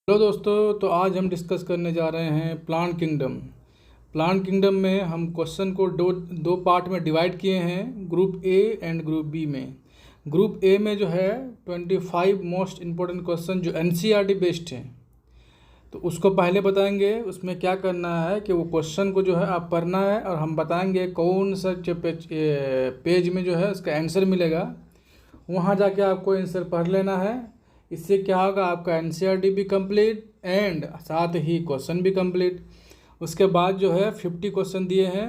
Hello दोस्तों, तो आज हम डिस्कस करने जा रहे हैं प्लांट किंगडम। प्लांट किंगडम में हम क्वेश्चन को दो दो पार्ट में डिवाइड किए हैं, group A and group B में। ग्रुप ए में जो है 25 मोस्ट इम्पोर्टेंट क्वेश्चन जो एनसीईआरटी बेस्ड हैं, तो उसको पहले बताएंगे। उसमें क्या करना है कि वो क्वेश्चन को जो है आप पढ़ना है और हम बताएंगे कौन सा पेज में जो है उसका आंसर मिलेगा, वहाँ जाके आपको आंसर पढ़ लेना है। इससे क्या होगा, आपका एनसीईआरटी भी कंप्लीट एंड साथ ही क्वेश्चन भी कंप्लीट। उसके बाद जो है 50 क्वेश्चन दिए हैं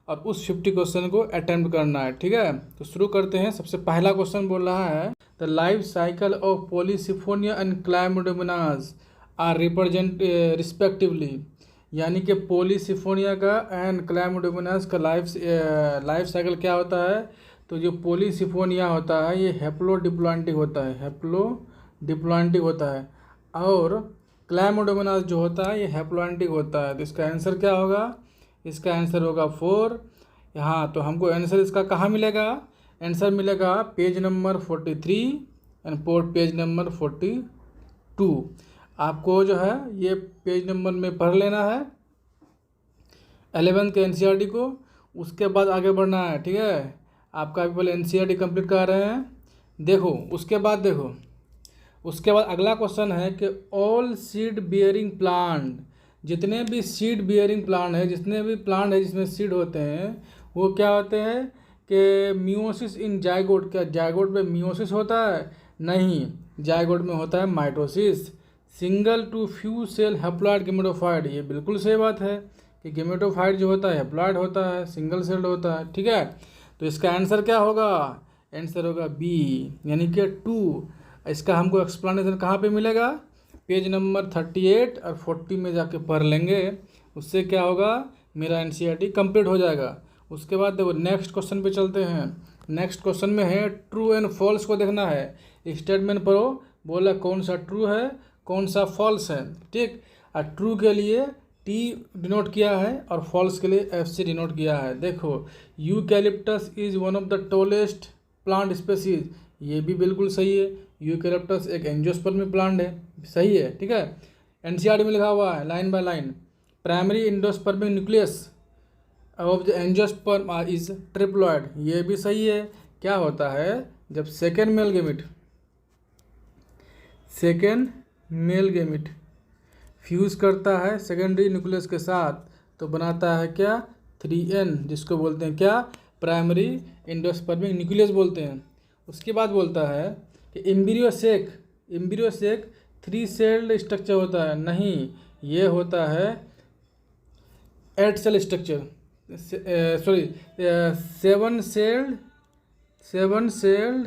और उस 50 क्वेश्चन को अटेम्प्ट करना है। ठीक है, तो शुरू करते हैं। सबसे पहला क्वेश्चन बोल रहा है the life cycle of polysiphonia and chlamydomonas are represent respectively, यानी कि पॉलीसिफोनिया का एंड क्लाइमोडोमोनास का लाइफ साइकिल क्या होता है। तो जो पॉलीसिफोनिया होता है ये हैप्लोडिप्लॉइंटिक होता है, हैप्लोडिप्लॉइंटिक होता है, और क्लाइमोडोमोनास जो होता है ये हैप्लॉइंटिक होता है। तो इसका आंसर क्या होगा, इसका आंसर होगा 4। यहाँ तो हमको आंसर इसका कहाँ मिलेगा, आंसर मिलेगा page number 43 and page number 42। आपको जो है ये पेज नंबर में पढ़ लेना है 11th के एनसीईआरटी को, उसके बाद आगे बढ़ना है। ठीक है, आपका अभी पहले एनसीईआरटी कंप्लीट कर रहे हैं। देखो उसके बाद अगला क्वेश्चन है कि ऑल सीड बियरिंग प्लांट, जितने भी सीड बियरिंग प्लांट है, जितने भी प्लांट है जिसमें सीड होते हैं, वो क्या होते हैं कि मियोसिस इन जायगोट। क्या जायगोट में मियोसिस होता है? नहीं, जायगोट में होता है mitosis. Single to few cell haploid gametophyte, ये बिल्कुल सही बात है कि गेमेटोफाइट जो होता है हैप्लॉइड होता है, सिंगल सेल्ड होता है। ठीक है, तो इसका आंसर क्या होगा, आंसर होगा बी, यानी कि 2। इसका हमको एक्सप्लेनेशन कहाँ पे मिलेगा, पेज नंबर 38 और 40 में जाके पढ़ लेंगे। उससे क्या होगा, मेरा एनसीईआरटी कंप्लीट हो जाएगा। उसके बाद देखो नेक्स्ट क्वेश्चन पे चलते हैं। नेक्स्ट क्वेश्चन में है ट्रू एंड फॉल्स को देखना है। स्टेटमेंट पढ़ो, बोला कौन सा ट्रू है कौन सा फॉल्स है। ठीक, और ट्रू के लिए टी डिनोट किया है और फॉल्स के लिए एफ से डिनोट किया है। देखो eucalyptus is one of the tallest plant species, ये भी बिल्कुल सही है। यूकैलिप्टस एक एंजियोस्पर्म प्लांट है, सही है। ठीक है, एनसीईआरटी में लिखा हुआ है line by line, primary endospermic nucleus of the angiosperm is triploid, ये भी सही है। क्या होता है, जब सेकेंड मेल गेमिट फ्यूज़ करता है सेकेंडरी न्यूक्लियस के साथ, तो बनाता है क्या, 3N, जिसको बोलते हैं क्या, प्राइमरी एंडोस्पर्मिक न्यूक्लियस बोलते हैं। उसके बाद बोलता है कि एम्ब्रियोसेक 3 सेल्ड स्ट्रक्चर होता है, नहीं, ये होता है 8 सेल स्ट्रक्चर, 7 सेल्ड,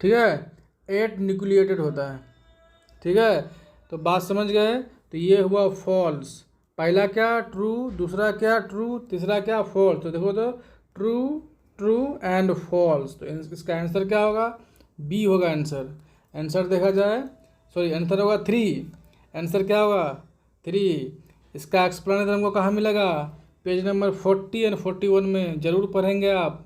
ठीक है, 8 न्यूक्लिएटेड होता है। ठीक है, तो बात समझ गए। तो ये हुआ फॉल्स, पहला क्या ट्रू, दूसरा क्या ट्रू, तीसरा क्या फॉल्स। तो देखो तो ट्रू एंड फॉल्स, तो इसका आंसर क्या होगा, बी होगा आंसर देखा जाए, आंसर होगा 3। आंसर क्या होगा 3। इसका एक्सप्लेनेशन हमको कहाँ मिलेगा, पेज नंबर 40 एंड 41 में जरूर पढ़ेंगे आप,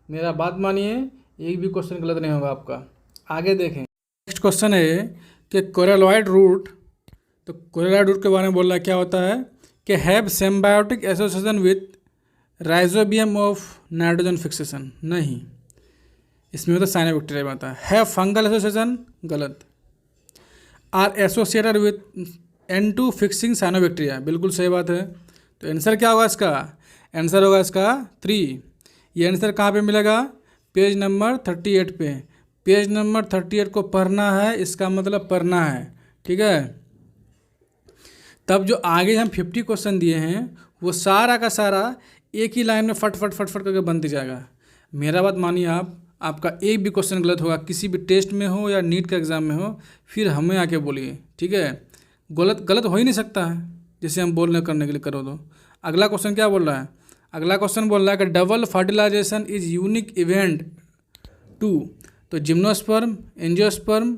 मेरा बात मानिए, एक भी क्वेश्चन गलत नहीं होगा आपका। आगे देखें, नेक्स्ट क्वेश्चन है कि कोरेलॉइड रूट, तो कोरेलॉइड रूट के बारे में बोल रहा है, क्या होता है कि have symbiotic association with rhizobium of nitrogen fixation, नहीं, इसमें तो साइनोबैक्टीरिया में आता है। हैव फंगल एसोसिएशन, गलत। Are associated with N2 fixing cyanobacteria, बिल्कुल सही बात है। तो आंसर क्या होगा इसका, आंसर होगा इसका 3। ये आंसर कहाँ पे मिलेगा, पेज नंबर 38 पे। पेज नंबर 38 को पढ़ना है, इसका मतलब पढ़ना है। ठीक है, तब जो आगे हम 50 क्वेश्चन दिए हैं वो सारा का सारा एक ही लाइन में फट करके बनते जाएगा। मेरा बात मानिए आप, आपका एक भी क्वेश्चन गलत होगा, किसी भी टेस्ट में हो या नीट का एग्ज़ाम में हो, फिर हमें आके बोलिए। ठीक है, गलत हो ही नहीं सकता है, जैसे हम बोलने करने के लिए करो। तो अगला क्वेश्चन क्या बोल रहा है, अगला क्वेश्चन बोल रहा है कि double fertilization is unique event to, तो जिम्नोस्पर्म, एंजियोस्पर्म,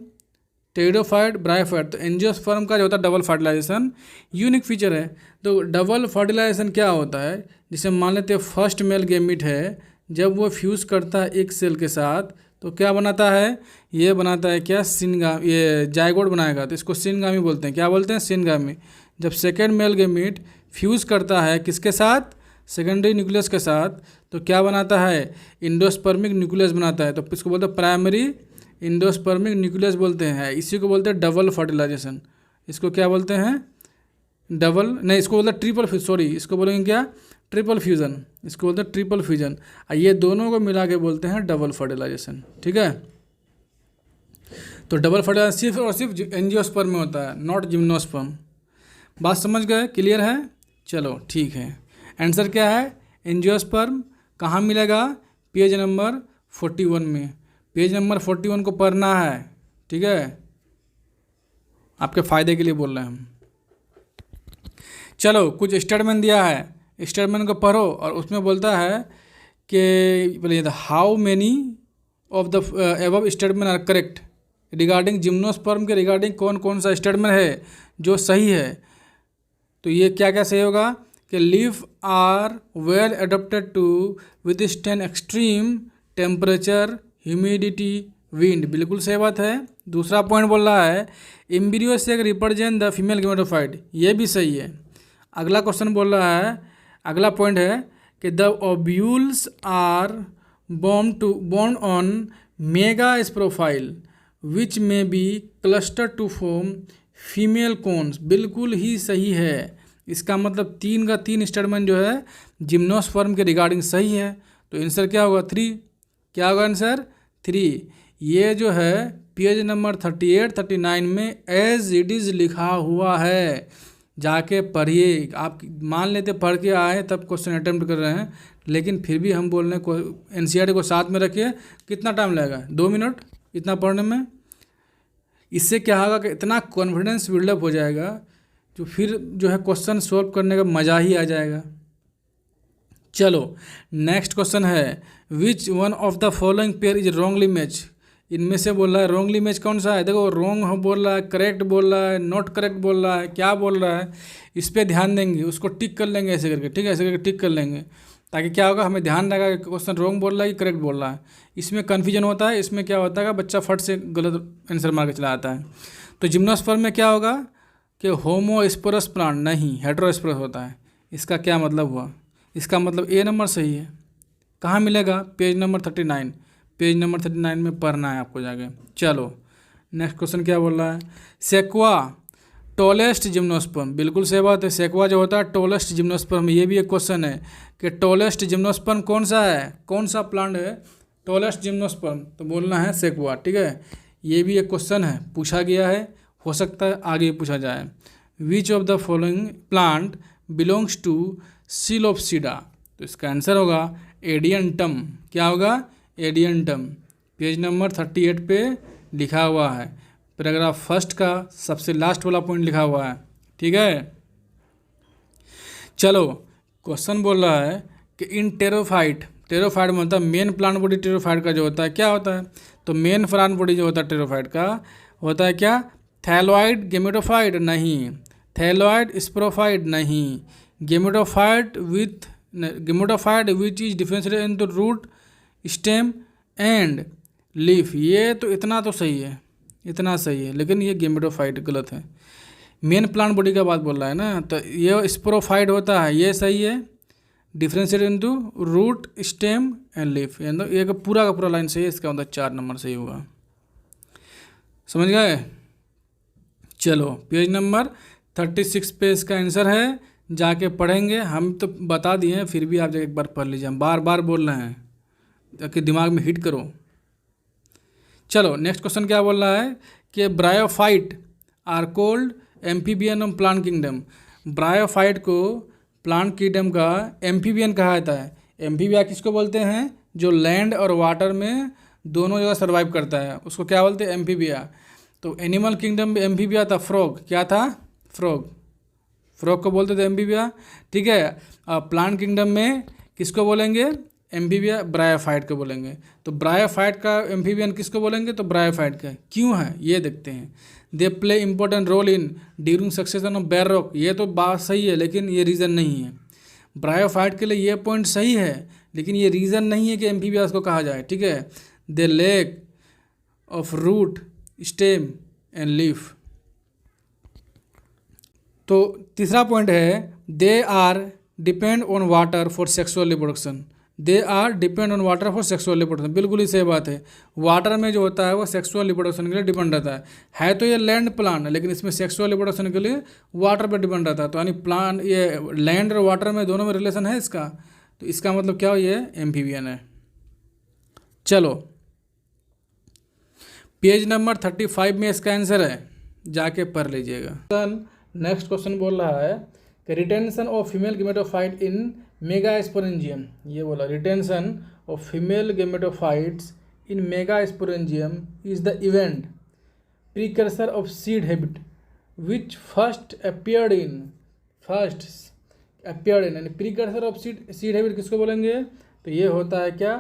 टेरिडोफाइट, ब्रायोफाइट। तो एंजियोस्पर्म का जो होता है डबल फर्टिलाइजेशन यूनिक फीचर है। तो डबल फर्टिलाइजेशन क्या होता है, जिसे मान लेते हैं फर्स्ट मेल गेमिट है, जब वो फ्यूज़ करता है एक सेल के साथ, तो क्या बनाता है, ये बनाता है क्या, ये जायगोट बनाएगा, तो इसको सिनगामी बोलते हैं। क्या बोलते हैं, सिनगामी। जब सेकेंड मेल गेमीट फ्यूज़ करता है किसके साथ, सेकेंडरी न्यूक्लियस के साथ, तो क्या बनाता है, इंडोस्पर्मिक न्यूक्लियस बनाता है। तो इसको बोलते हैं प्राइमरी इंडोस्पर्मिक न्यूक्लियस बोलते हैं। इसी को बोलते हैं डबल फर्टिलाइजेशन। इसको क्या बोलते हैं, डबल नहीं, इसको बोलते हैं ट्रिपल, सॉरी इसको बोलेंगे क्या, ट्रिपल फ्यूज़न। इसको बोलते हैं ट्रिपल फ्यूज़न। ये दोनों को मिला के बोलते हैं डबल फर्टिलाइजेशन। ठीक है, तो डबल फर्टिलाइजेशन सिर्फ और सिर्फ एंजियोस्पर्म में होता है, नॉट जिम्नोस्पर्म। बात समझ गए, क्लियर है। चलो ठीक है, आंसर क्या है, एंजियोस्पर्म कहाँ मिलेगा, पेज नंबर 41 में। पेज नंबर 41 को पढ़ना है, ठीक है, आपके फ़ायदे के लिए बोल रहे हैं हम। चलो कुछ स्टेटमेंट दिया है, स्टेटमेंट को पढ़ो और उसमें बोलता है कि बोलिए how many of the above statement are correct. Regarding gymnosperm के रिगार्डिंग कौन कौन सा स्टेटमेंट है जो सही है। तो ये क्या क्या सही होगा कि leaf are well adapted to withstand extreme temperature, humidity, wind, बिल्कुल सही बात है। दूसरा पॉइंट बोल रहा है एम्ब्रियो से रिप्रेजेंट द फीमेल गेमेटोफाइट, ये भी सही है। अगला क्वेश्चन बोल रहा है, अगला पॉइंट है कि the ovules are borne on mega sporophyll which में be cluster to form female cones, बिल्कुल ही सही है। इसका मतलब 3 का 3 स्टेटमेंट जो है जिम्नोस्पर्म के रिगार्डिंग सही है। तो आंसर क्या होगा, 3। क्या होगा आंसर, 3। ये जो है पेज नंबर 38 39 में एज इट इज़ लिखा हुआ है, जाके पढ़िए। आप मान लेते पढ़ के आए तब क्वेश्चन अटेम्प्ट कर रहे हैं, लेकिन फिर भी हम बोल रहे हैं एनसीईआरटी को साथ में रखिए। कितना टाइम लगेगा, 2 मिनट इतना पढ़ने में। इससे क्या होगा कि इतना कॉन्फिडेंस बिल्डअप हो जाएगा जो फिर जो है क्वेश्चन सॉल्व करने का मज़ा ही आ जाएगा। चलो नेक्स्ट क्वेश्चन है, which one of the following pair is wrongly match. इनमें से बोल रहा है रॉन्गली मैच कौन सा है, देखो रॉन्ग बोल रहा है, करेक्ट बोल रहा है, नॉट करेक्ट बोल रहा है, क्या बोल रहा है, इस पर ध्यान देंगे, उसको टिक कर लेंगे ऐसे करके, ठीक है, ऐसे करके टिक कर लेंगे, ताकि क्या होगा हमें ध्यान रहेगा कि क्वेश्चन रॉन्ग बोल रहा है कि करेक्ट बोल रहा है। इसमें कन्फ्यूजन होता है, इसमें क्या होता है बच्चा फट से गलत आंसर मार के चला आता है। तो जिम्नोस्पर्म में क्या होगा कि होमोस्पोरस प्लांट, नहीं हेटेरोस्पोरस होता है। इसका क्या मतलब हुआ, इसका मतलब ए नंबर सही है। कहाँ मिलेगा, पेज नंबर 39, पेज नंबर 39 में पढ़ना है आपको जाके। चलो नेक्स्ट क्वेश्चन क्या बोल रहा है, सेक्वा टॉलेस्ट जिम्नोस्पर्म, बिल्कुल सही बात है। सेक्वा जो होता है टॉलेस्ट जिम्नोस्पर्म, ये भी एक क्वेश्चन है कि टॉलेस्ट जिम्नोस्पर्म कौन सा है, कौन सा प्लांट है टॉलेस्ट जिम्नोस्पर्म, तो बोलना है सेक्वा, ठीक है। ये भी एक क्वेश्चन है, पूछा गया है, हो सकता है आगे पूछा जाए। Which of the following plant belongs to psilopsida, तो इसका आंसर होगा एडियंटम। क्या होगा, एडियंटम। पेज नंबर 38 पे लिखा हुआ है, पैराग्राफ फर्स्ट का सबसे लास्ट वाला पॉइंट लिखा हुआ है, ठीक है। चलो क्वेश्चन बोल रहा है कि इन टेरोफाइट, टेरोफाइट में होता है मेन प्लांट बॉडी टेरोफाइट का जो होता है क्या होता है, तो मेन प्लांट बॉडी जो होता है टेरोफाइट का होता है क्या, थैलॉइड गेमेटोफाइट, नहीं, थैलॉइड स्पोरोफाइट, नहीं, gametophyte which is differentiated into root, stem and leaf. ये तो इतना तो सही है, इतना सही है, लेकिन ये गेमेटोफाइट गलत है। मेन प्लांट बॉडी का बात बोल रहा है ना, तो ये स्पोरोफाइट होता है, ये सही है, differentiated into root, stem and leaf, ये पूरा का पूरा लाइन सही है, इसका मतलब 4 नंबर सही होगा। समझ गए। चलो पेज नंबर 36 पे इसका आंसर है, जाके पढ़ेंगे। हम तो बता दिए हैं, फिर भी आप जाके एक बार पढ़ लीजिए, हम बार बार बोल रहे हैं ताकि दिमाग में हिट करो। चलो नेक्स्ट क्वेश्चन क्या बोल रहा है कि bryophyte are called amphibian of plant kingdom. Bryophyte को प्लांट किंगडम का एम्फीबियन कहा जाता है। एम्फीबिया किसको बोलते हैं, जो लैंड और वाटर में दोनों जगह सर्वाइव करता है, उसको क्या बोलते हैं, एम्फीबिया। तो एनिमल किंगडम में एम्फीबिया था फ्रॉग, क्या था, फ्रॉग, फ्रॉग को बोलते थे एम्फीबिया, ठीक है। प्लांट किंगडम में किसको बोलेंगे, एम्फीबिया, ब्रायोफाइट को बोलेंगे। तो ब्रायोफाइट का एम्फीबियन किसको बोलेंगे, तो ब्रायोफाइट का। क्यों है ये देखते हैं, they play important role in during succession of bare rock, ये तो बात सही है, लेकिन ये रीज़न नहीं है। ब्रायोफाइट के लिए ये पॉइंट सही है, लेकिन ये रीज़न नहीं है कि एम्फीबिया को कहा जाए, ठीक है। They lack of root, stem and leaf. तो तीसरा पॉइंट है they are depend on water for sexual reproduction. They are depend on water for sexual reproduction, बिल्कुल ही सही बात है। वाटर में जो होता है वो सेक्सुअल रिप्रोडक्शन के लिए डिपेंड रहता है तो ये लैंड प्लांट, लेकिन इसमें सेक्सुअल रिप्रोडक्शन के लिए वाटर पर डिपेंड रहता है। तो यानी प्लांट, ये लैंड और वाटर में दोनों में रिलेशन है इसका, तो इसका मतलब क्या हो, ये एम्फीबियन है। चलो पेज नंबर 35 में इसका आंसर है, जाके पढ़ लीजिएगा। नेक्स्ट क्वेश्चन बोल रहा है कि retention of female gametophyte in megasporangium. ये बोला retention of female gametophytes in megasporangium is the event precursor of seed habit which first appeared in यानी प्रीकर्सर ऑफ सीड हैबिट किसको बोलेंगे, तो ये होता है क्या,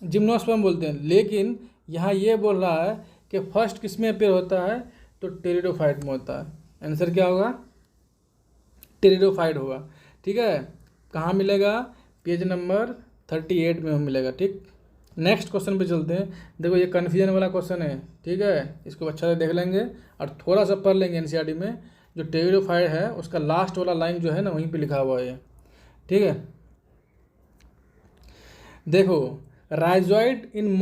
जिम्नोस्पर्म बोलते हैं। लेकिन यहाँ ये बोल रहा है कि फर्स्ट किस में अपियर होता है, तो टेरिडोफाइट में होता है। आंसर क्या होगा, टेरिडोफाइट होगा। ठीक है, कहाँ मिलेगा, पेज नंबर 38 में मिलेगा। ठीक, नेक्स्ट क्वेश्चन पे चलते हैं। देखो ये कन्फ्यूजन वाला क्वेश्चन है, ठीक है, इसको अच्छा से देख लेंगे और थोड़ा सा पढ़ लेंगे। एनसीईआरटी में जो टेरिडोफाइट है उसका लास्ट वाला लाइन जो है ना वहीं पे लिखा हुआ है, ठीक है। देखो राइजॉइड इन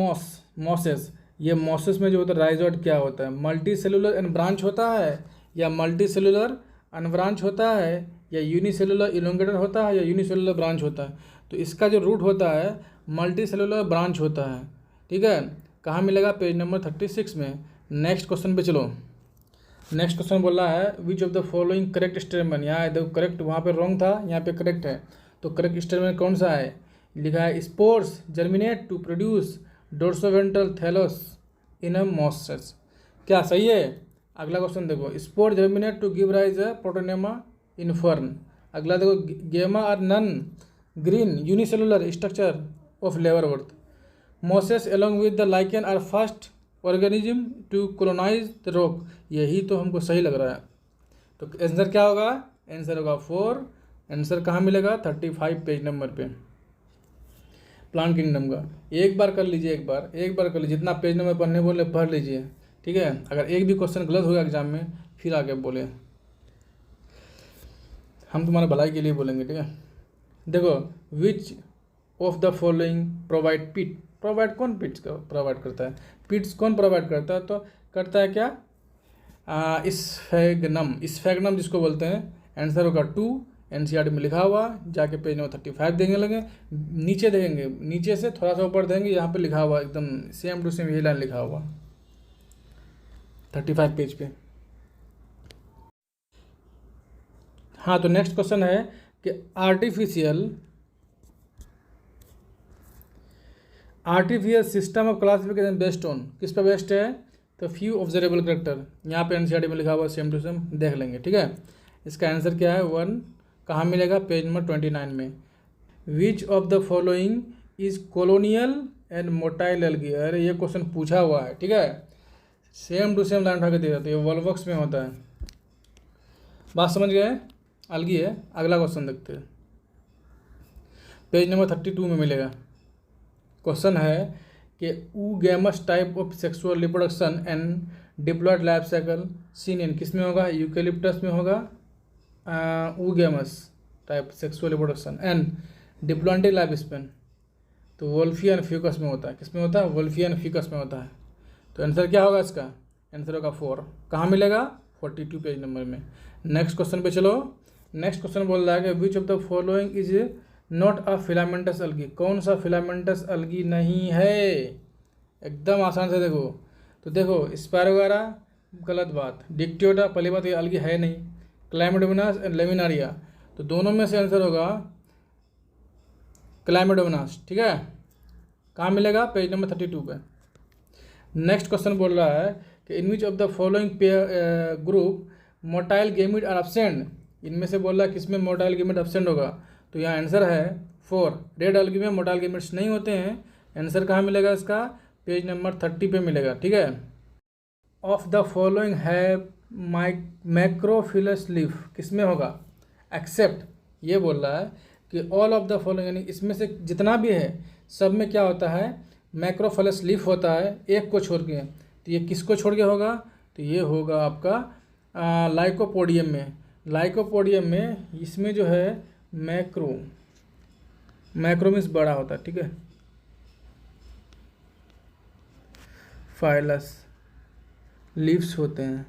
मॉसेस, ये मॉसेस में जो होता है राइजॉइड क्या होता है, मल्टी सेलुलर अनब्रांच होता है या मल्टी सेलुलर अनब्रांच होता है या यूनिसेलुलर इलोंगेटेड होता है या यूनिसेलुलर ब्रांच होता है। तो इसका जो रूट होता है मल्टी सेलुलर ब्रांच होता है। ठीक है, कहाँ मिलेगा, पेज नंबर 36 में। नेक्स्ट क्वेश्चन पे चलो। नेक्स्ट क्वेश्चन बोल रहा है which of the following correct statement, यहाँ देखो करेक्ट, वहाँ पे रॉन्ग था, यहाँ पे करेक्ट है। तो करेक्ट स्टेटमेंट कौन सा है, लिखा है spores germinate to produce dorsoventral thallus in a mosses. क्या सही है। अगला क्वेश्चन देखो, spore germinate to give rise a protonema in fern. अगला देखो, gemma are non green unicellular structure of liverwort. Mosses along with the lichen are first organism to colonize the rock. यही तो हमको सही लग रहा है। तो आंसर क्या होगा, आंसर होगा 4। आंसर कहाँ मिलेगा, 35 पेज नंबर पे प्लांट किंगडम का। एक बार कर लीजिए, एक बार कर लीजिए, जितना पेज नंबर पढ़ने बोले पढ़ लीजिए। ठीक है, अगर एक भी क्वेश्चन गलत होगा एग्जाम में फिर आगे बोले, हम तुम्हारे भलाई के लिए बोलेंगे। ठीक है, देखो which of the following provide pit. Provide कौन पिट्स का प्रोवाइड करता है, पिट्स कौन प्रोवाइड करता है, तो करता है क्या, स्फेग्नम जिसको बोलते हैं। आंसर होगा 2। एनसीईआरटी में लिखा हुआ, जाके पेज नंबर 35 देंगे लगे, नीचे देखेंगे, नीचे से थोड़ा सा ऊपर देंगे, यहाँ पे लिखा हुआ एकदम सेम टू सेम यही लाइन लिखा हुआ 35 पेज पे। हाँ, तो नेक्स्ट क्वेश्चन है कि artificial system of classification based on, किस पे बेस्ड है, तो फ्यू ऑब्जर्वेबल करेक्टर। यहाँ पे एनसीईआरटी में लिखा हुआ सेम टू सेम देख लेंगे। ठीक है, इसका आंसर क्या है 1। कहाँ मिलेगा, पेज नंबर 29 में। विच of the following is colonial and motile algae. अरे ये क्वेश्चन पूछा हुआ है, ठीक है, सेम टू सेम लाइन उठा के दिया, तो ये वॉल्वॉक्स में होता है। बात समझ गए, अलगी है। अगला क्वेश्चन देखते हैं, पेज नंबर 32 में मिलेगा। क्वेश्चन है कि oogamous type of sexual reproduction and diploid life cycle seen in, किस में होगा, यूकेलिप्टस में होगा। Oogamous type sexual reproduction and diploid life span, तो वोल्फियन फ्यूकस में होता है। किस में होता है, वोल्फियन फ्यूकस में होता है। तो आंसर क्या होगा इसका, आंसर होगा 4। कहाँ मिलेगा, 42 पेज नंबर में। नेक्स्ट क्वेश्चन पे चलो। नेक्स्ट क्वेश्चन बोल रहा है कि which of the following is not a filamentous algae. कौन सा फिलामेंटस अलगी नहीं है, एकदम आसान से देखो। तो देखो स्पायरोगारा गलत बात, डिक्टियोटा पहली बात ये अलगी है नहीं, क्लाइमेडोमोनास एंड लेमिनारिया, तो दोनों में से आंसर होगा क्लाइमेडोमोनास। ठीक है, कहाँ मिलेगा, पेज नंबर 32 पे। नेक्स्ट क्वेश्चन बोल रहा है कि in which of the following group motile gamete are absent. इनमें से बोल रहा है किसमें मोटाइल गेमिट एब्सेंट होगा, तो यहाँ आंसर है 4। रेड अलगी में मोटाइल गेमिट्स नहीं होते हैं। आंसर कहाँ मिलेगा इसका, पेज नंबर 30 पे मिलेगा। ठीक है, ऑफ द फॉलोइंग है मैक्रोफिलस लीफ, किस में होगा, एक्सेप्ट, ये बोल रहा है कि ऑल ऑफ द फॉलोइंग, यानी इसमें से जितना भी है सब में क्या होता है, मैक्रोफेलस लीफ होता है एक को छोड़ के, तो ये किसको छोड़ के होगा, तो ये होगा आपका लाइकोपोडियम में। लाइकोपोडियम में इसमें जो है मैक्रो मीन्स बड़ा होता है, ठीक है, फाइलस लीव्स होते हैं,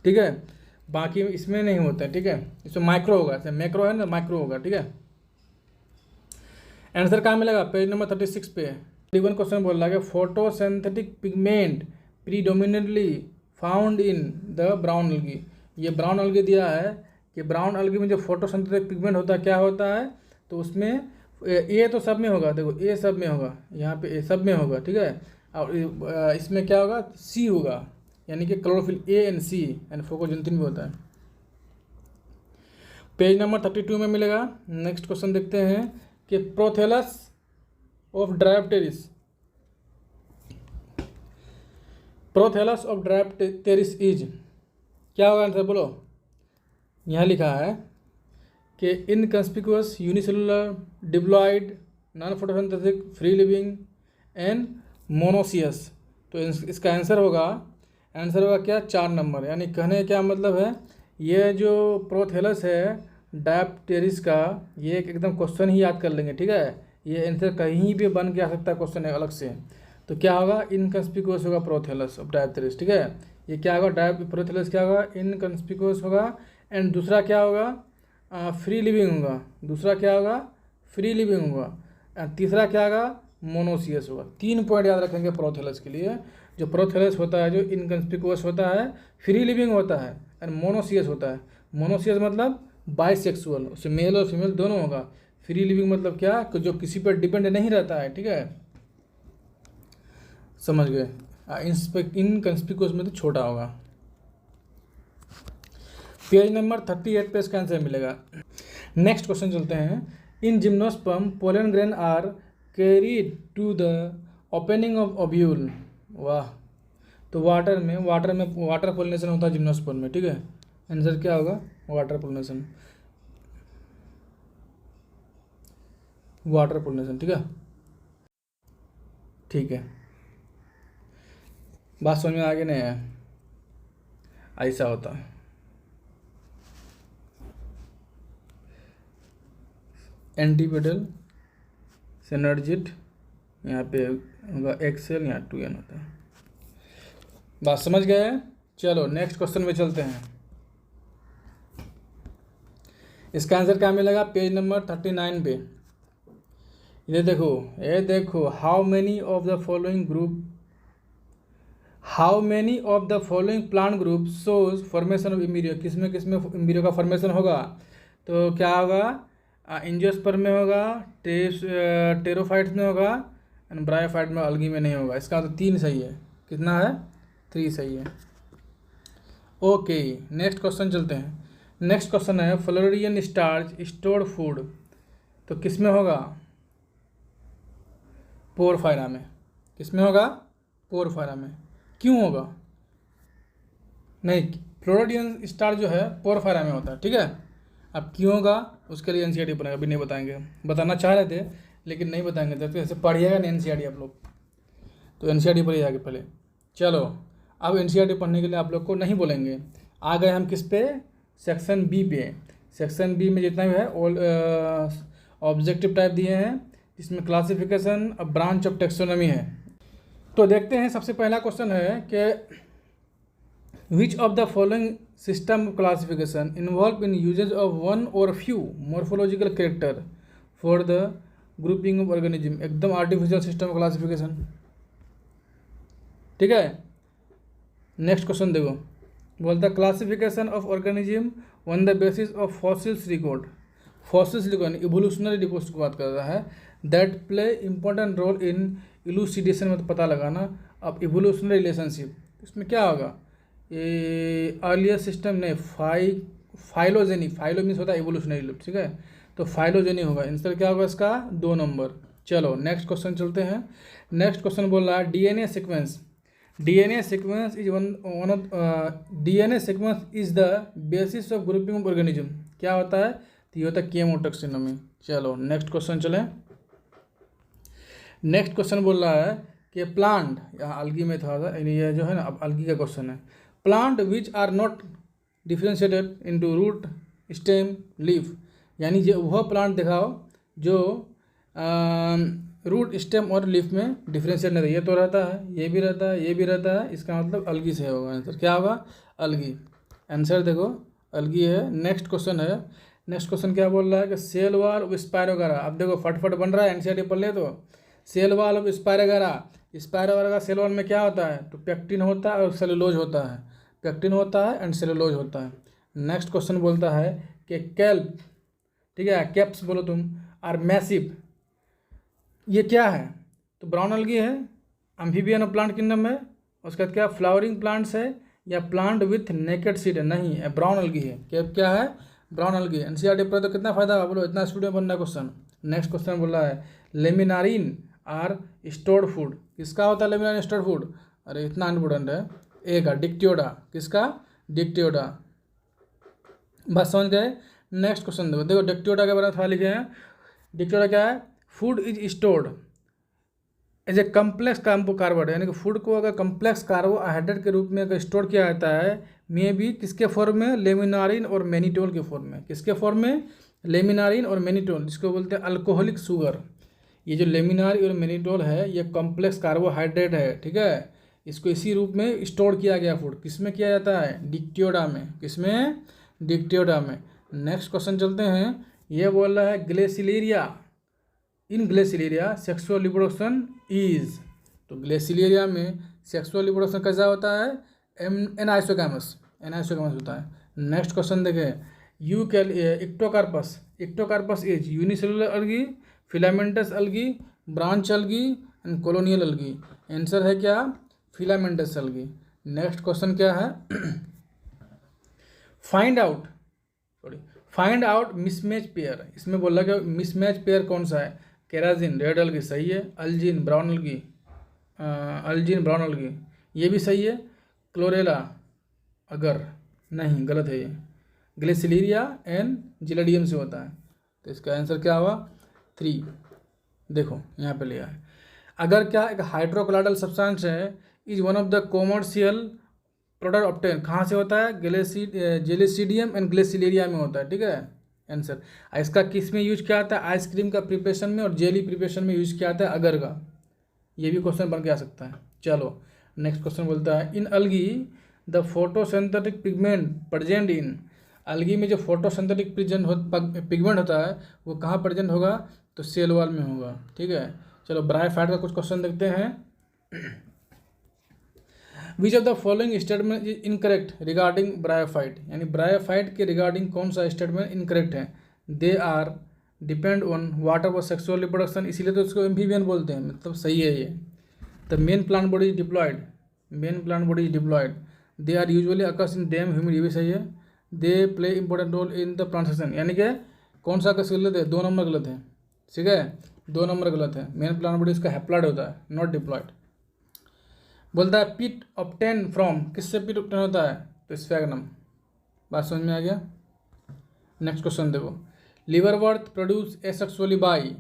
ठीक है, बाकी इसमें नहीं होता है, ठीक है, इसमें माइक्रो होगा, जैसे मैक्रो है ना, माइक्रो होगा, ठीक है। आंसर कहाँ मिलेगा, पेज नंबर 36 पे। 31 क्वेश्चन बोल रहा है photosynthetic pigment predominantly found in the brown algae. ये ब्राउन अलगी दिया है कि ब्राउन अलगी में जो फोटोसिंथेटिक पिगमेंट होता है क्या होता है, तो उसमें ए तो सब में होगा, देखो ए सब में होगा, यहाँ पे ए सब में होगा, ठीक है, और इसमें क्या होगा, सी होगा, यानी कि chlorophyll A and C and fucoxanthin भी होता है। पेज नंबर 32 में मिलेगा। नेक्स्ट क्वेश्चन देखते हैं कि prothallus of dryopteris, prothallus of dryopteris is, क्या होगा आंसर बोलो। यहाँ लिखा है कि inconspicuous unicellular diploid non photosynthetic free living and monoecious. तो इसका आंसर होगा क्या, 4 नंबर। यानी कहने का क्या मतलब है, ये जो प्रोथेलस है डायप्टेरिस का, ये एकदम क्वेश्चन ही याद कर लेंगे, ठीक है, ये आंसर कहीं भी बन के आ सकता है क्वेश्चन है अलग से। तो क्या होगा, इनकंस्पिकुअस होगा प्रोथेलस ऑफ डायप्टेरिस, ठीक है, ये क्या होगा, प्रोथेलस क्या होगा, इनकंस्पिकुअस होगा। एंड दूसरा क्या होगा, फ्री लिविंग होगा, दूसरा क्या होगा, फ्री लिविंग होगा, एंड तीसरा क्या होगा, मोनोसियस होगा। 3 पॉइंट याद रखेंगे प्रोथेलस के लिए। जो प्रोथेलस होता है, जो इनकंस्पिकुअस होता है, फ्री लिविंग होता है, एंड मोनोसियस होता है। मोनोसियस मतलब बाइसेक्सुअल, उसमें मेल और फीमेल दोनों होगा। फ्री लिविंग मतलब क्या, कि जो किसी पर डिपेंड नहीं रहता है, ठीक है, समझ गए। इनकंस्पिकुअस में तो छोटा होगा। पेज नंबर 38 पे इसका आंसर मिलेगा। नेक्स्ट क्वेश्चन चलते हैं। In gymnosperm pollen grain are carried to the opening of ovule. वाह, तो वाटर पोलिनेशन होता है जिम्नोस्पर्म में, ठीक है, आंसर क्या होगा, वाटर पोलिनेशन, ठीक है, ठीक है, बात समझ में आगे नहीं है, ऐसा होता है। एंटीपेडल सिनर्जिट, यहाँ पे होगा एक्सेल, यहाँ 2n होता है। बात समझ गए। चलो नेक्स्ट क्वेश्चन में चलते हैं। इसका आंसर क्या मिलेगा, पेज नंबर 39 पे। ये देखो how many of the following plant group shows formation of embryo. किसमें एम्ब्रियो का फॉर्मेशन होगा, तो क्या होगा, एंजियोस्पर्म में होगा, टेरोफाइट्स में होगा, एंड ब्रायोफाइट में, अलगी में नहीं होगा। इसका तो 3 सही है, कितना है, 3 सही है। ओके, नेक्स्ट क्वेश्चन चलते हैं। नेक्स्ट क्वेश्चन है फ्लोरिडियन स्टार्च स्टोर्ड फूड, तो किस में होगा, पोरफायरा में। किस में होगा, पोरफायरा में। क्यों होगा, नहीं, फ्लोरिडियन स्टार्च जो है पोरफायरा में होता है, ठीक है। अब क्यों होगा, उसके लिए एनसीईआरटी बनेगा, अभी नहीं बताएंगे, बताना चाह रहे थे लेकिन नहीं बताएंगे, जब ऐसे पढ़िएगा नहीं एनसीईआरटी आप लोग, तो एनसीईआरटी पढ़िए आगे पहले। चलो अब एनसीईआरटी पढ़ने के लिए आप लोग को नहीं बोलेंगे। आ गए हम किस पे, सेक्शन बी पे। सेक्शन बी में जितना भी है ऑल ऑब्जेक्टिव टाइप दिए हैं, इसमें क्लासिफिकेशन अब ब्रांच ऑफ टेक्सोनॉमी है। तो देखते हैं, सबसे पहला क्वेश्चन है कि which of the following system classification involve in usages of one or few morphological character for the grouping of organism. एकदम आर्टिफिशियल सिस्टम क्लासिफिकेशन, ठीक है। नेक्स्ट क्वेश्चन देखो, बोलता classification of organism on the basis of fossils record. Fossils record evolutionary reports की बात कर रहा है, that play important role in elucidation में, तो पता लगाना। अब इवोल्यूशनरी रिलेशनशिप, इसमें क्या होगा, ये अर्लियर सिस्टम ने फाइलोजेनी, फाइलो मीन्स होता है इवोल्यूशनरी, ठीक है, तो फाइलोजेनी होगा। आंसर क्या होगा इसका, 2 नंबर। चलो नेक्स्ट क्वेश्चन चलते हैं। नेक्स्ट क्वेश्चन बोल रहा है DNA sequence. DNA sequence is the basis of grouping of organism. क्या होता है, तो ये होता है केमोटैक्सोनॉमी। चलो नेक्स्ट क्वेश्चन चलें। नेक्स्ट क्वेश्चन बोल रहा है कि प्लांट, यहाँ अलगी में था ये जो है ना, अब अलगी का क्वेश्चन है। Plant which are not differentiated into root, stem, leaf, यानी जो वह प्लांट दिखाओ जो रूट, स्टेम और लीफ में डिफ्रेंशिएट नहीं रहता। ये तो रहता है, ये भी रहता है, ये भी रहता है, इसका मतलब अलगी से होगा आंसर। क्या होगा? अलगी। आंसर देखो अलगी है। नेक्स्ट क्वेश्चन है, नेक्स्ट क्वेश्चन क्या बोल रहा है कि सेल वॉल ऑफ स्पाइरो वगैरह। अब देखो फटफट बन रहा है, एनसीईआरटी पढ़ ले तो। सेल वॉल ऑफ स्पाइरो वगैरह, स्पाइरो वगैरह सेल वॉल में क्या होता है? तो पेक्टिन होता है और सेलुलोज होता है, पेक्टिन होता है एंड सेलुलोज होता है। नेक्स्ट क्वेश्चन बोलता है कि कैल्प, ठीक है, कैप्स बोलो तुम, आर मैसिव, ये क्या है? तो ब्राउन अलगी है, अम्फीबियन ऑफ प्लांट किंगडम है। उसके बाद क्या फ्लावरिंग प्लांट्स है या प्लांट विथ नेकेड सीड है? नहीं, ब्राउन अलगी है। क्या है? ब्राउन अलगी। एनसीईआरटी पर तो कितना फायदा होगा बोलो, इतना स्टूडियो में बनना क्वेश्चन। नेक्स्ट क्वेश्चन बोल रहा है लेमिनारिन आर स्टोर्ड फूड, किसका होता है लेमिनारिन स्टोर्ड फूड? अरे इतना इम्पोर्टेंट है, ए का डिक्टियोडा, किसका? डिक्टियोडा। बस समझ गए। नेक्स्ट क्वेश्चन देखो, देखो डिक्टियोडा के बारे में थोड़ा लिखे हैं। डिक्टियोडा क्या है? Food is stored as a complex carbohydrate, यानी कि फूड को अगर कम्प्लेक्स कार्बोहाइड्रेट के रूप में अगर स्टोर किया जाता है, मे भी किसके फॉर्म में? लेमिनारिन और मैनिटोल के फॉर्म में। किसके फॉर्म में? लेमिनारिन और मैनिटोल, जिसको बोलते हैं अल्कोहलिक शुगर। ये जो लेमिनारिन और मैनिटोल है ये कॉम्प्लेक्स कार्बोहाइड्रेट है, ठीक है। इसको इसी रूप में स्टोर किया गया फूड किसमें किया जाता है? डिक्टियोडा में। किसमें? डिक्टियोडा में। नेक्स्ट क्वेश्चन चलते हैं। ये बोल रहा है ग्लेसिलेरिया, इन ग्लेसिलेरिया सेक्सुअल रिप्रोडक्शन इज, तो ग्लेसिलेरिया में सेक्सुअल रिप्रोडक्शन कैसा होता है? एनाइसोगैमस, एनाइसोगैमस होता है। नेक्स्ट क्वेश्चन देखें, ectocarpus, ectocarpus is unicellular algae, filamentous algae, branch algae and colonial algae. Answer है क्या? Filamentous algae. नेक्स्ट क्वेश्चन क्या है? Find out mismatch pair. इसमें बोला कि मिसमैच पेयर कौन सा है? केराजिन रेड अलगी सही है, अल्जीन ब्राउन अलगी, अल्जीन ब्राउन अलगी ये भी सही है, क्लोरेला अगर नहीं गलत है ये, ग्लेसिलेरिया एंड जिलेडियम से होता है। तो इसका आंसर क्या हुआ? 3। देखो यहाँ पे लिया है। अगर क्या एक हाइड्रोक्लोराइडल सब्सटेंस है is one of the commercial product obtain, कहाँ से होता है? जेलिसीडियम एंड ग्लेसिलेरिया में होता है, ठीक है। आंसर इसका किस में यूज किया जाता है? आइसक्रीम का प्रिपरेशन में और जेली प्रिपरेशन में यूज किया जाता है अगर का। ये भी क्वेश्चन बन के आ सकता है। चलो नेक्स्ट क्वेश्चन बोलता है in algae the photosynthetic pigment present in, algae में जो फोटोसिंथेटिक पिगमेंट होता है वो कहाँ प्रेजेंट होगा? तो सेल वॉल में होगा, ठीक है। चलो ब्रायोफाइट का कुछ क्वेश्चन देखते हैं। Which of the following statement is incorrect regarding bryophyte, यानी ब्रायोफाइट के रिगार्डिंग कौन सा स्टेटमेंट इनकरेक्ट है? They are depend on water for sexual reproduction, इसीलिए तो उसको एम्फीबियन बोलते हैं, मतलब सही है ये। The main plant body is diploid, main plant body is diploid. They are usually occurs in damp humid, ये भी सही है। They play important role in the plant section, यानी कि कौन सा कैसे गलत है? 2 नंबर गलत है, ठीक है, 2 नंबर गलत है। मेन प्लांट बॉडी इसका हैप्लॉयड होता है, नॉट डिप्लॉयड। बोलता है पिट ऑब्टेन फ्रॉम, किससे पिट ऑब्टेन होता है? तो स्फैग्नम। बात समझ में आ गया। नेक्स्ट क्वेश्चन देखो, liverwort produce asexually by,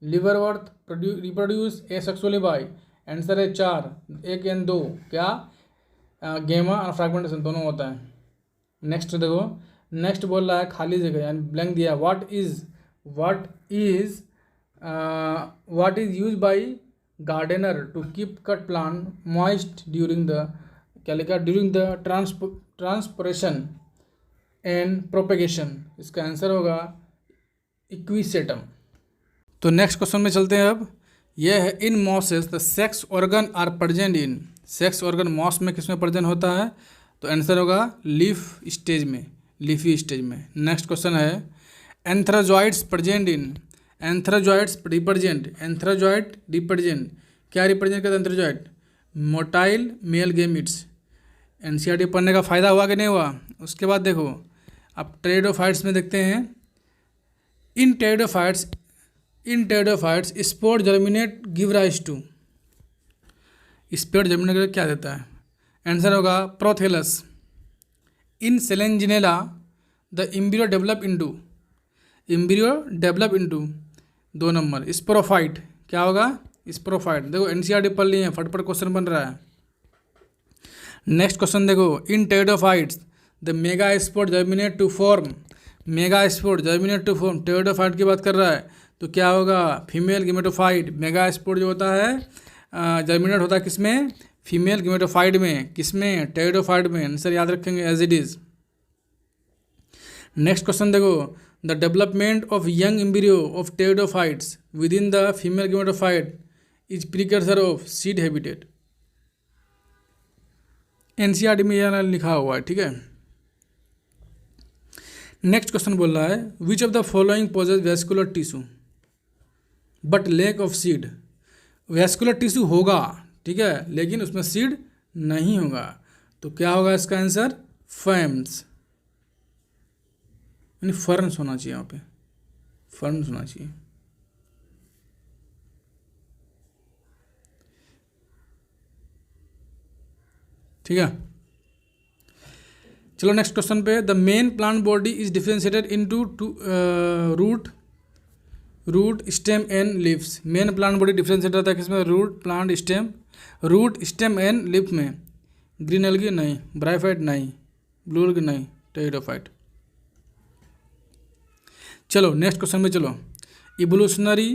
liverwort reproduce asexually by. Answer है 4, 1 एंड 2, क्या? गेमा और फ्रैगमेंटेशन दोनों होता है। नेक्स्ट देखो, नेक्स्ट बोल रहा है खाली जगह यानी ब्लैंक दिया, what is use by gardener to keep cut plant moist during the, क्या लिखा? During the transpiration and propagation. इसका आंसर होगा इक्विसेटम। तो नेक्स्ट क्वेश्चन में चलते हैं अब। यह है in mosses the sex organ are present in, sex organ moss में किस में प्रेजेंट होता है? तो आंसर होगा लीफ स्टेज में, लीफी स्टेज में। नेक्स्ट क्वेश्चन है antherozoids present in, antherozoids represent, एंथ्राजॉइड represent, क्या रिप्रेजेंट करता है antherozoid? Motile male gametes. NCERT पढ़ने का फ़ायदा हुआ कि नहीं हुआ? उसके बाद देखो अब टेरिडोफाइट्स में देखते हैं। In pteridophytes spore germinate give rise to, spore germinate क्या देता है? आंसर होगा prothallus. In selaginella the embryo develop into, 2 number. Sporophyte क्या होगा? स्पोरोफाइट। देखो एनसीईआरटी पढ़ लिए हैं, फटफट क्वेश्चन बन रहा है। नेक्स्ट क्वेश्चन देखो, in pteridophytes the megaspore germinate to form, megaspore germinate to form, pteridophyte की बात कर रहा है तो क्या होगा? Female gametophyte. मेगास्पोर जो होता है जर्मिनेट होता है किसमें? फीमेल गेमेटोफाइट में। किसमें? टेरिडोफाइट में। आंसर याद रखेंगे as it is. Next question देखो, the development of young embryo of pteridophytes within the female gametophyte is precursor of seed habitat. NCERT में यह लिखा हुआ है, ठीक है। नेक्स्ट क्वेश्चन बोल रहा है, which of the following possess vascular tissue but lack of seed. Vascular tissue होगा, ठीक है, लेकिन उसमें सीड नहीं होगा, तो क्या होगा इसका आंसर? फर्म्स, यानी फर्न्स होना चाहिए, यहाँ पे फर्न्स होना चाहिए। ठीक है, चलो नेक्स्ट क्वेश्चन पे। The main plant body is differentiated into root stem and leaves. Main plant body differentiate होता है किसमें? रूट स्टेम एंड लीफ में। ग्रीन एल्गी नहीं, ब्राइफाइट नहीं, ब्लू एल्गी नहीं, टेरिडोफाइट। चलो नेक्स्ट क्वेश्चन में चलो। Evolutionary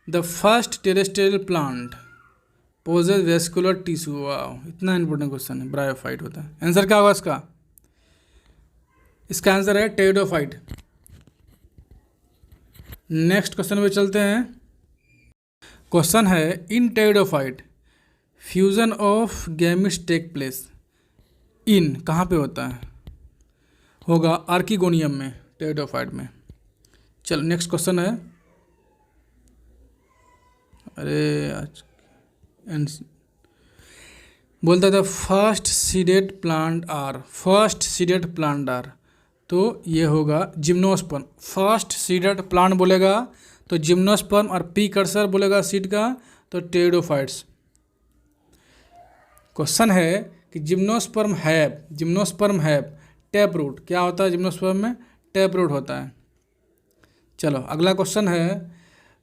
the first terrestrial plant possess vascular tissue. वाह, इतना इंपॉर्टेंट क्वेश्चन है। ब्रायोफाइट होता है। आंसर क्या होगा इसका? इसका आंसर है टेरिडोफाइट। नेक्स्ट क्वेश्चन पे चलते हैं। क्वेश्चन है, in pteridophyte fusion of gametes take place in, कहाँ पे होता है? होगा आर्किगोनियम में, टेरिडोफाइट में। चलो नेक्स्ट क्वेश्चन है, अरे आज बोलता था first seeded plant are, first seeded plant are, तो ये होगा जिम्नोस्पर्म। फर्स्ट सीडेड प्लांट बोलेगा तो जिम्नोस्पर्म, और पी कर्सर बोलेगा सीड का तो टेरिडोफाइट्स। क्वेश्चन है कि जिम्नोस्पर्म हैव टैप रूट। क्या होता है जिम्नोस्पर्म में? टैप रूट होता है। चलो अगला क्वेश्चन है,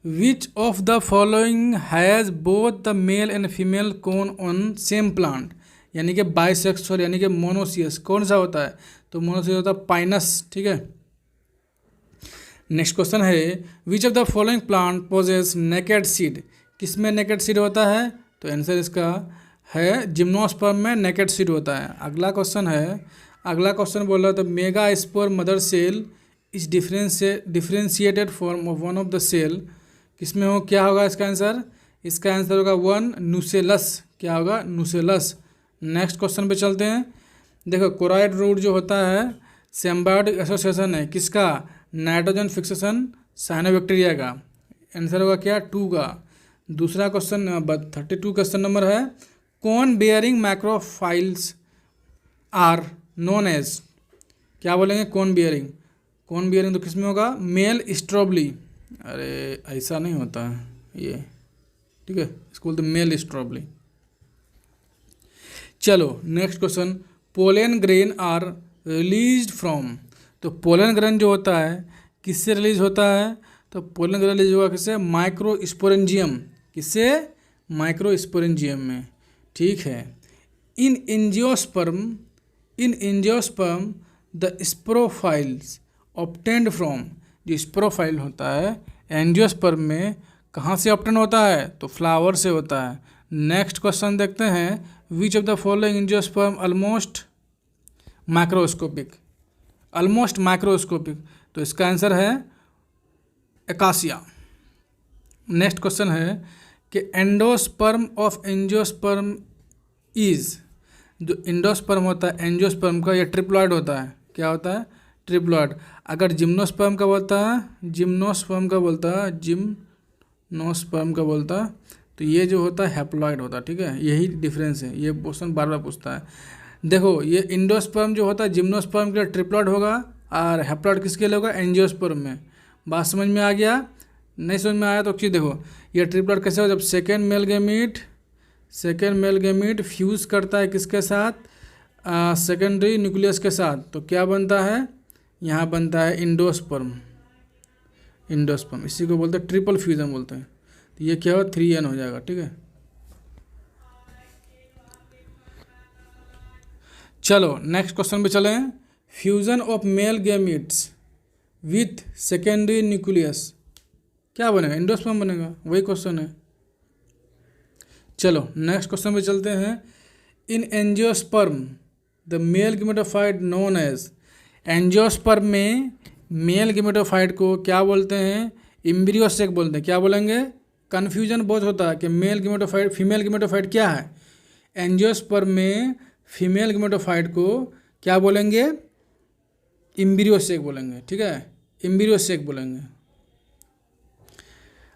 which of the following has both the male and female cone on same plant. यानी कि बाइसेक्सुअल, यानी कि मोनोसियस। कौन सा होता है? तो मोनोसियस होता है पाइनस, ठीक है। नेक्स्ट क्वेश्चन है, which of the following plant possess naked seed. किस में नेकेड सीड होता है? तो आंसर इसका है जिम्नोस्पर्म में नेकेड सीड होता है। अगला क्वेश्चन है, अगला क्वेश्चन बोल रहा है, तो megaspore mother cell is differentiated form of one of the cell. किसमें हो? क्या होगा इसका आंसर? इसका आंसर होगा वन, नुसेलस। क्या होगा? नुसेलस। नेक्स्ट क्वेश्चन पे चलते हैं। देखो कोराइड रूट जो होता है सिम्बायोटिक एसोसिएशन है किसका? नाइट्रोजन फिक्सेशन साइनोबैक्टीरिया का। आंसर होगा क्या? 2 का। दूसरा क्वेश्चन 32 क्वेश्चन नंबर है, कौन बेयरिंग मैक्रोफाइल्स आर नोन एज। क्या बोलेंगे? कौन बेयरिंग तो किस में होगा? मेल स्ट्रॉबली। अरे ऐसा नहीं होता है ये, ठीक है, इसको बोलते मेल स्ट्रॉबली। चलो next question, pollen grain are release from. तो पोलन ग्रेन जो होता है किससे रिलीज होता है? तो पोलन ग्रेन रिलीज होगा किससे? माइक्रोस्पोरेंजियम। किससे? माइक्रोस्पोरेंजियम में, ठीक है। In angiosperm the sporophylls obtained from. जो स्पोरोफाइल होता है एंजियोस्पर्म में कहाँ से ऑब्टेन होता है? तो फ्लावर से होता है। नेक्स्ट क्वेश्चन देखते हैं, which of the following angiosperm almost microscopic. तो इसका आंसर है एकासिया। नेक्स्ट क्वेश्चन है कि एंडोस्पर्म ऑफ एंजियोस्पर्म इज। जो एंडोस्पर्म होता है एंजियोस्पर्म का, ये ट्रिप्लॉइड होता है। क्या होता है? ट्रिप्लॉइड। अगर जिम्नोस्पर्म का बोलता है, जिम्नोस्पर्म का बोलता है तो ये जो होता है हैप्लॉइड होता है, ठीक है। यही डिफरेंस है, ये क्वेश्चन बार बार पूछता है। देखो ये इंडोस्पर्म जो होता है जिम्नोस्पर्म के लिए ट्रिप्लॉइड होगा, और हैप्लॉइड किसके लिए होगा? एंजियोस्पर्म में। बात समझ में आ गया? नहीं समझ में आया तो चीज़ देखो, ये ट्रिप्लॉइड कैसे हो? जब सेकेंड मेल गैमीट फ्यूज़ करता है किसके साथ? सेकेंडरी न्यूक्लियस के साथ, तो क्या बनता है? यहाँ बनता है इंडोस्पर्म। इसी को बोलते हैं ट्रिपल फ्यूजन बोलते हैं। तो ये क्या होगा 3n हो जाएगा, ठीक है। चलो नेक्स्ट क्वेश्चन पे चलें। Fusion of male gametes with secondary nucleus क्या बनेगा? एंडोस्पर्म बनेगा, वही क्वेश्चन है। चलो नेक्स्ट क्वेश्चन पे चलते हैं। In angiosperm the male gametophyte known as, angiosperm में मेल गेमेटोफाइट को क्या बोलते हैं? एम्ब्रियो सेक बोलते हैं। क्या बोलेंगे? कन्फ्यूजन बहुत होता है कि मेल गेमेटोफाइट फीमेल गेमेटोफाइट क्या है। एंजियोस्पर्म में फीमेल गेमेटोफाइट को क्या बोलेंगे? एम्ब्रियो सेक बोलेंगे, ठीक है, एम्ब्रियो सेक बोलेंगे।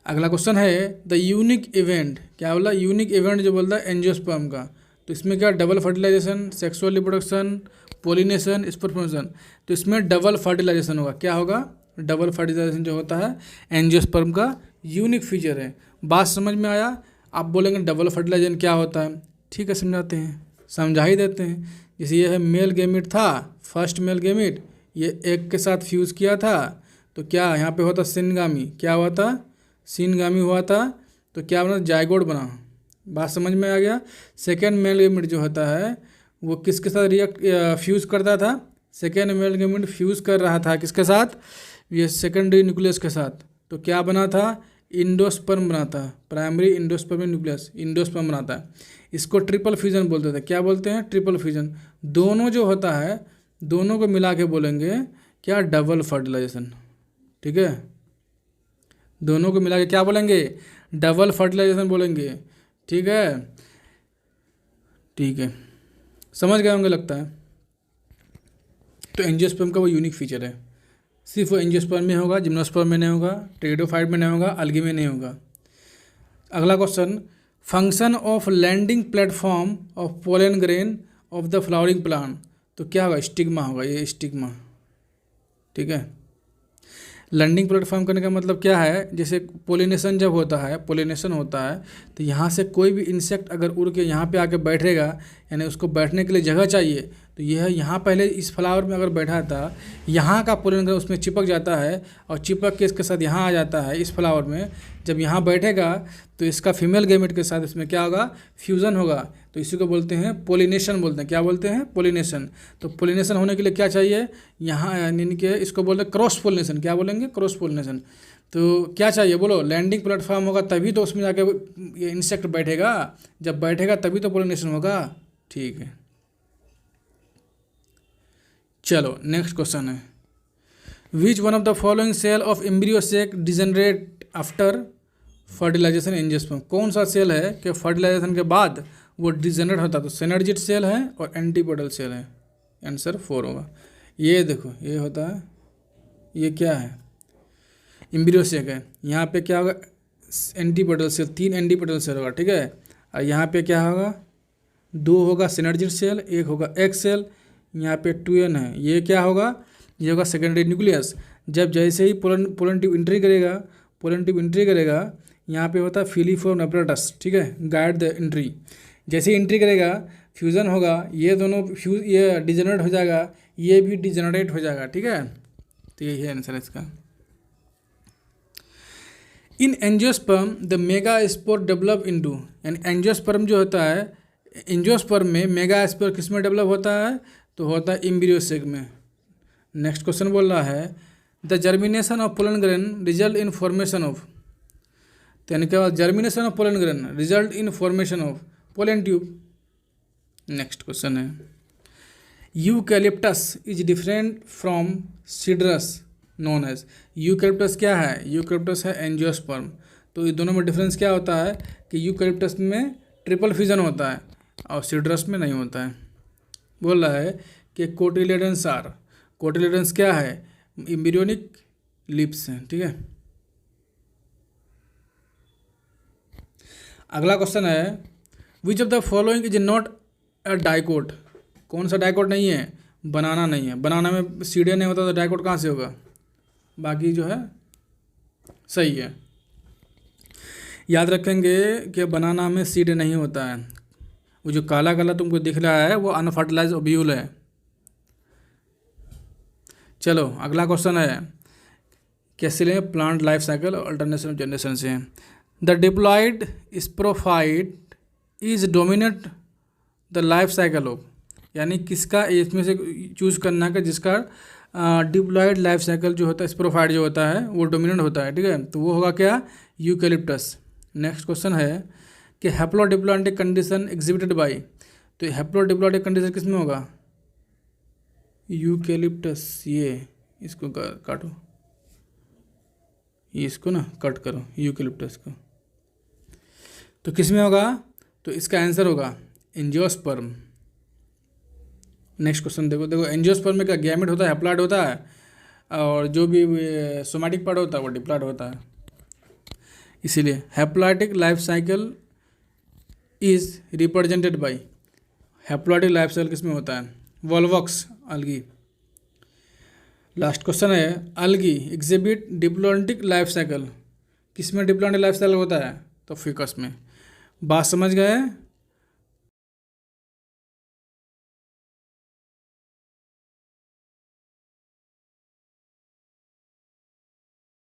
अगला क्वेश्चन है द यूनिक इवेंट, क्या बोला? यूनिक इवेंट जो बोलता है एंजियोस्पर्म का, तो इसमें क्या double fertilization, sexual reproduction, pollination, spermation. तो इसमें डबल फर्टिलाइजेशन होगा। क्या होगा? डबल फर्टिलाइजेशन जो होता है एंजियोस्पर्म का यूनिक फीचर है। बात समझ में आया? आप बोलेंगे डबल फर्टिलाइजेशन क्या होता है, ठीक है समझाते हैं, समझा ही देते हैं। जैसे ये है मेल गैमीट था, फर्स्ट मेल गैमीट, ये एक के साथ फ्यूज़ किया था, तो क्या यहाँ पे होता सिनगामी, क्या हुआ था? सिनगामी हुआ था, तो क्या बना? जायगोट बना। बात समझ में आ गया? सेकेंड मेल गैमीट जो होता है वो किसके साथ फ्यूज़ करता था? सेकेंड मेल गैमीट फ्यूज़ कर रहा था किसके साथ? ये सेकेंडरी न्यूक्लियस के साथ। तो क्या बना था? इंडोस्पर्म बना था, प्राइमरी इंडोस्पर्म न्यूक्लियस, इंडोस्पर्म बना था। इसको ट्रिपल फ्यूजन बोलते थे। क्या बोलते हैं? Triple fusion. दोनों जो होता है दोनों को मिला के बोलेंगे क्या? डबल फर्टिलाइजेशन, ठीक है। दोनों को मिला के क्या बोलेंगे? डबल फर्टिलाइजेशन बोलेंगे, ठीक है, ठीक है, समझ गए होंगे लगता है। तो एंजियोस्पर्म का वो यूनिक फीचर है, सिर्फ वो एंजियोस्पर्म में होगा, जिम्नोस्पर्म में नहीं होगा, टेरिडोफाइट में नहीं होगा, अलगी में नहीं होगा। अगला question, function of landing platform of pollen grain of the flowering plant. तो क्या होगा? स्टिग्मा होगा, ये स्टिग्मा, ठीक है। लैंडिंग प्लेटफॉर्म करने का मतलब क्या है? जैसे पोलिनेशन जब होता है, पोलिनेशन होता है तो यहाँ से कोई भी इंसेक्ट अगर उड़ के यहाँ पे आके बैठेगा, यानी उसको बैठने के लिए जगह चाहिए, तो यह यहाँ पहले इस फ्लावर में अगर बैठा था, यहाँ का पोलन उसमें चिपक जाता है और चिपक के इसके साथ यहाँ आ जाता है इस फ्लावर में। जब यहाँ बैठेगा तो इसका फीमेल गैमेट के साथ इसमें क्या होगा? फ्यूज़न होगा। तो इसी को बोलते हैं पोलिनेशन बोलते हैं। क्या बोलते हैं? पोलिनेशन। तो पोलिनेशन होने के लिए क्या चाहिए? यहाँ यानी कि इसको बोलते हैं क्रॉस पोलिनेशन। क्या बोलेंगे? Cross pollination. तो क्या चाहिए बोलो? लैंडिंग प्लेटफॉर्म होगा तभी तो उसमें जाके ये इंसेक्ट बैठेगा, जब बैठेगा तभी तो पोलिनेशन होगा, ठीक है। चलो नेक्स्ट क्वेश्चन है, which one of the following cell of embryo sac degenerate after fertilization angiosperm. कौन सा सेल है कि फर्टिलाइजेशन के बाद वो डिजनरेट होता है? तो सिनर्जिड सेल है और एंटीपोडल सेल है। आंसर 4 होगा। ये देखो ये होता है, ये क्या है? एम्ब्रियो सेक है। यहाँ पे क्या होगा? एंटीपोडल सेल, 3 एंटीपोडल सेल होगा, ठीक है। और यहाँ पे क्या होगा? 2 होगा सिनर्जिड सेल, 1 होगा एग सेल, यहाँ पे 2n है। ये क्या होगा? ये होगा सेकेंडरी न्यूक्लियस। जब जैसे ही पोलन ट्यूब एंट्री करेगा, पोलन ट्यूब एंट्री करेगा, यहाँ पे होता है फिलीफोर्म एपरेटस, ठीक है, गाइड द एंट्री। जैसे ही एंट्री करेगा फ्यूज़न होगा, ये दोनों ये डिजनरेट हो जाएगा, ये भी डिजनरेट हो जाएगा, ठीक है। तो यही है आंसर इसका। इन angiosperm the mega spore develop into, यानी एंजियोस्पर्म जो होता है, एंजियोस्पर्म में मेगा स्पोर किस में डेवलप होता है? तो होता है एम्ब्रियो सेक में। नेक्स्ट क्वेश्चन बोल रहा है the germination of pollen grain result in formation of, तो यानी क्या? Germination of pollen grain result in formation of pollen tube. Next question है eucalyptus is different from cedrus known as. Eucalyptus क्या है? Eucalyptus है एंजियोस्पर्म। तो ये दोनों में डिफरेंस क्या होता है कि यूकैलिप्टस में ट्रिपल फ्यूजन होता है और सीडरस में नहीं होता है। बोल रहा है कि कोटिलेडन्स आर, कोटिलेडन्स क्या है? एम्ब्रियोनिक लिप्स हैं, ठीक है। अगला क्वेश्चन है which of the following is not a dicot. कौन सा डाइकोट नहीं है? बनाना नहीं है। बनाना में सीडे नहीं होता तो डाइकोट कहाँ से होगा? बाकी जो है सही है। याद रखेंगे कि बनाना में सीड नहीं होता है। वो जो काला काला तुमको दिख रहा है वो अनफर्टिलाइज ओव्यूल है। चलो अगला क्वेश्चन है कैसे लें प्लांट लाइफ साइकिल और अल्टरनेशन ऑफ जनरेशन से। The diploid sporophyte is dominate the life cycle of, यानी किसका इसमें से चूज़ करना का जिसका डिप्लॉयड लाइफ साइकिल जो होता है स्पोरोफाइट जो होता है वो डोमिनेंट होता है, ठीक है। तो वो होगा क्या, यूकेलिप्टस। नेक्स्ट क्वेश्चन है कि हैप्लोडिप्लॉयडिक कंडीशन एग्जिबिटेड बाय, तो हैप्लोडिप्लॉयडिक कंडीशन किस में होगा, यूकेलिप्टस। ये इसको काटो, ये इसको ना कट करो यूकेलिप्टस को, तो किस में होगा, तो इसका आंसर होगा एंजियोस्पर्म। नेक्स्ट क्वेश्चन देखो, एंजियोस्पर्म में क्या गैमेट होता है, हैप्लॉइड होता है, और जो भी सोमैटिक पार्ट होता है वो डिप्लॉयड होता है। इसीलिए haploidic life cycle is represented by, haploidic life cycle किस में होता है, वोल्वॉक्स अलगी। लास्ट क्वेश्चन है algae exhibit diploidic life cycle, किस में डिप्लॉयडिक लाइफ साइकिल होता है, तो फिकस में। बात समझ गए।